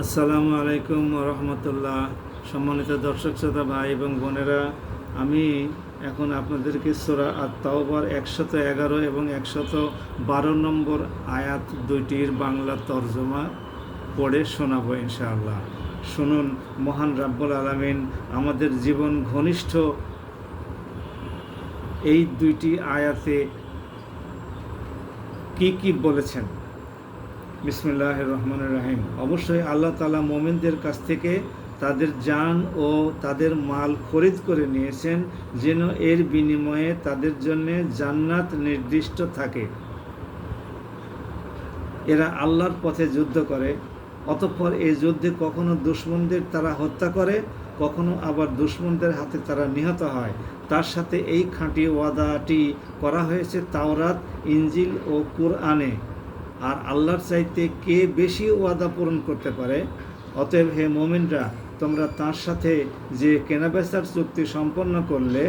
আসসালামু আলাইকুম রহমতুল্লাহ। সম্মানিত দর্শক শ্রোতা ভাই এবং বোনেরা, আমি এখন আপনাদেরকে সূরা আত-তাওবার 111 এবং 112 নম্বর আয়াত দুইটির বাংলা তর্জমা পড়ে শোনাবো ইনশাআল্লাহ। শুনুন, মহান রাব্বুল আলামিন আমাদের জীবন ঘনিষ্ঠ এই দুইটি আয়াতে কি বলেছেন। বিসমিল্লাহির রহমানির রহিম। অবশ্যই আল্লাহ তাআলা মুমিনদের কাছ থেকে তাদের জান ও তাদের মাল খরিদ করে নিয়েছেন, যেন এর বিনিময়ে তাদের জন্য জান্নাত নির্দিষ্ট থাকে। এরা আল্লাহর পথে যুদ্ধ করে, অতঃপর এই যুদ্ধে কখনো দুশমনদের তারা হত্যা করে, কখনো আবার দুশমনদের হাতে তারা নিহত হয়। তার সাথে এই খাঁটি ওয়াদাটি করা হয়েছে তাওরাত, ইনজিল ও কুরআনে। আর আল্লাহর চাইতে কে বেশি ওয়াদা পূরণ করতে পারে? অতএব হে মুমিনরা, তোমরা তার সাথে যে কেনাবেচার চুক্তি সম্পন্ন করলে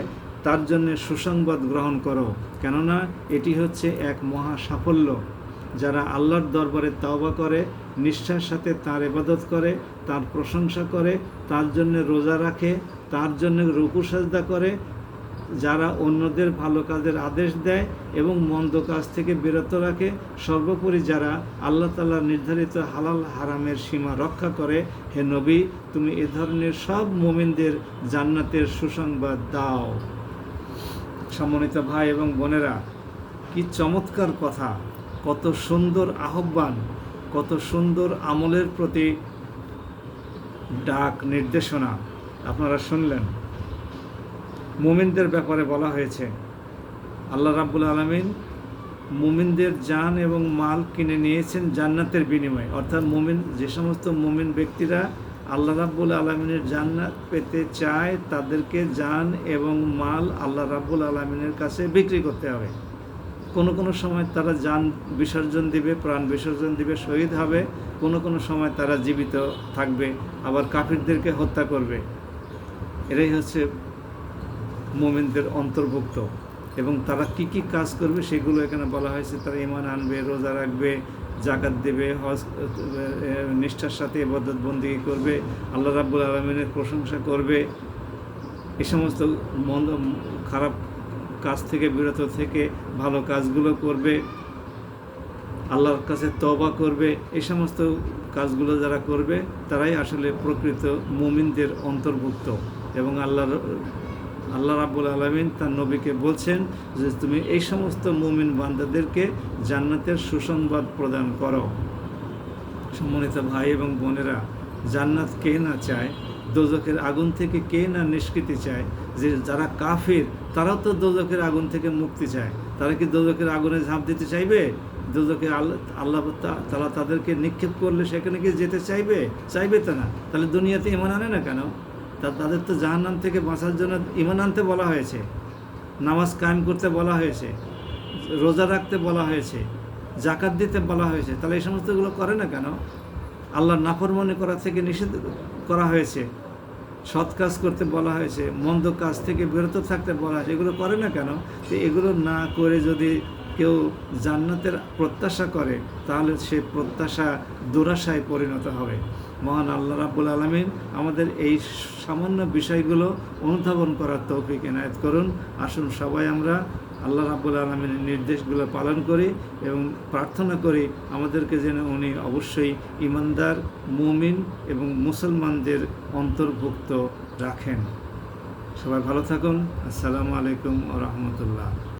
তার জন্য সুসংবাদ গ্রহণ করো, কেননা এটি হচ্ছে এক মহা সাফল্য। যারা আল্লাহর দরবারে তওবা করে, নিষ্ঠার সাথে তাঁর ইবাদত করে, তার প্রশংসা করে, তার জন্য রোজা রাখে, তার জন্য রুকু সাজদা করে, যারা অন্যদের ভালো কাজের আদেশ দেয় এবং মন্দ কাজ থেকে বিরত রাখে, সর্বোপরি যারা আল্লাহ তাআলার নির্ধারিত হালাল হারামের সীমা রক্ষা করে, হে নবী, তুমি এ ধরনের সব মুমিনদের জান্নাতের সুসংবাদ দাও। সম্মানিত ভাই এবং বোনেরা, কি চমৎকার কথা, কত সুন্দর আহ্বান, কত সুন্দর আমলের প্রতি ডাক, নির্দেশনা আপনারা শুনলেন। মুমিনদের ব্যাপারে বলা হয়েছে, আল্লাহ রাব্বুল আলামিন মুমিনদের জান এবং মাল কিনে নিয়েছেন জান্নাতের বিনিময়ে। অর্থাৎ মুমিন, যে সমস্ত মুমিন ব্যক্তিরা আল্লাহ রাব্বুল আলামিনের জান্নাত পেতে চায়, তাদেরকে জান এবং মাল আল্লাহ রাব্বুল আলামিনের কাছে বিক্রি করতে হবে। কোনো সময় তারা জান বিসর্জন দিবে, প্রাণ বিসর্জন দিবে, শহীদ হবে। কোনো সময় তারা জীবিত থাকবে, আবার কাফিরদেরকে হত্যা করবে। এরাই হচ্ছে মুমিনদের অন্তর্ভুক্ত। এবং তারা কি কাজ করবে সেগুলো এখানে বলা হয়েছে। তারা ঈমান আনবে, রোজা রাখবে, যাকাত দেবে, হজ নিষ্ঠার সাথে ইবাদত বন্দেগী করবে, আল্লাহ রাব্বুল আলামিনের প্রশংসা করবে, এ সমস্ত খারাপ কাজ থেকে বিরত থেকে ভালো কাজগুলো করবে, আল্লাহর কাছে তওবা করবে। এই সমস্ত কাজগুলো যারা করবে তারাই আসলে প্রকৃত মুমিনদের অন্তর্ভুক্ত। এবং আল্লাহ রাব্বুল আলামিন তার নবীকে বলছেন যে তুমি এই সমস্ত মুমিন বান্দাদেরকে জান্নাতের সুসংবাদ প্রদান করো। সম্মানিত ভাই এবং বোনেরা, জান্নাত কে না চায়? দোজখের আগুন থেকে কে না নিষ্কৃতি চায়? যে যারা কাফির তারাও তো দোজখের আগুন থেকে মুক্তি চায়। তারা কি দোজখের আগুনে ঝাঁপ দিতে চাইবে? দোজখে আল্লাহ তাআলা তাদেরকে নিক্ষেপ করলে সেখানে কি যেতে চাইবে? চাইবে তো না। তাহলে দুনিয়াতে ঈমান আনে না কেন? তাদের তো জাহান্নাম থেকে বাঁচার জন্য ঈমান আনতে বলা হয়েছে, নামাজ কায়েম করতে বলা হয়েছে, রোজা রাখতে বলা হয়েছে, যাকাত দিতে বলা হয়েছে। তাহলে এই সমস্তগুলো করে না কেন? আল্লাহর নাফরমানি করা থেকে নিষেধ করা হয়েছে, সৎ কাজ করতে বলা হয়েছে, মন্দ কাজ থেকে বিরত থাকতে বলা হয়েছে, এগুলো করে না কেন? তো এগুলো না করে যদি কেউ জান্নাতের প্রত্যাশা করে, তাহলে সে প্রত্যাশা দুরাশায় পরিণত হবে। মহান আল্লাহ রাব্বুল আলামিন আমাদের এই সামান্য বিষয়গুলো অনুধাবন করার তৌফিক এনায়েত করুন। আসুন সবাই আমরা আল্লাহ রাব্বুল আলামিনের নির্দেশগুলো পালন করি এবং প্রার্থনা করি আমাদেরকে যেন উনি অবশ্যই ঈমানদার, মুমিন এবং মুসলমানদের অন্তর্ভুক্ত রাখেন। সবাই ভালো থাকুন। আসসালামু আলাইকুম ওয়া রাহমাতুল্লাহ।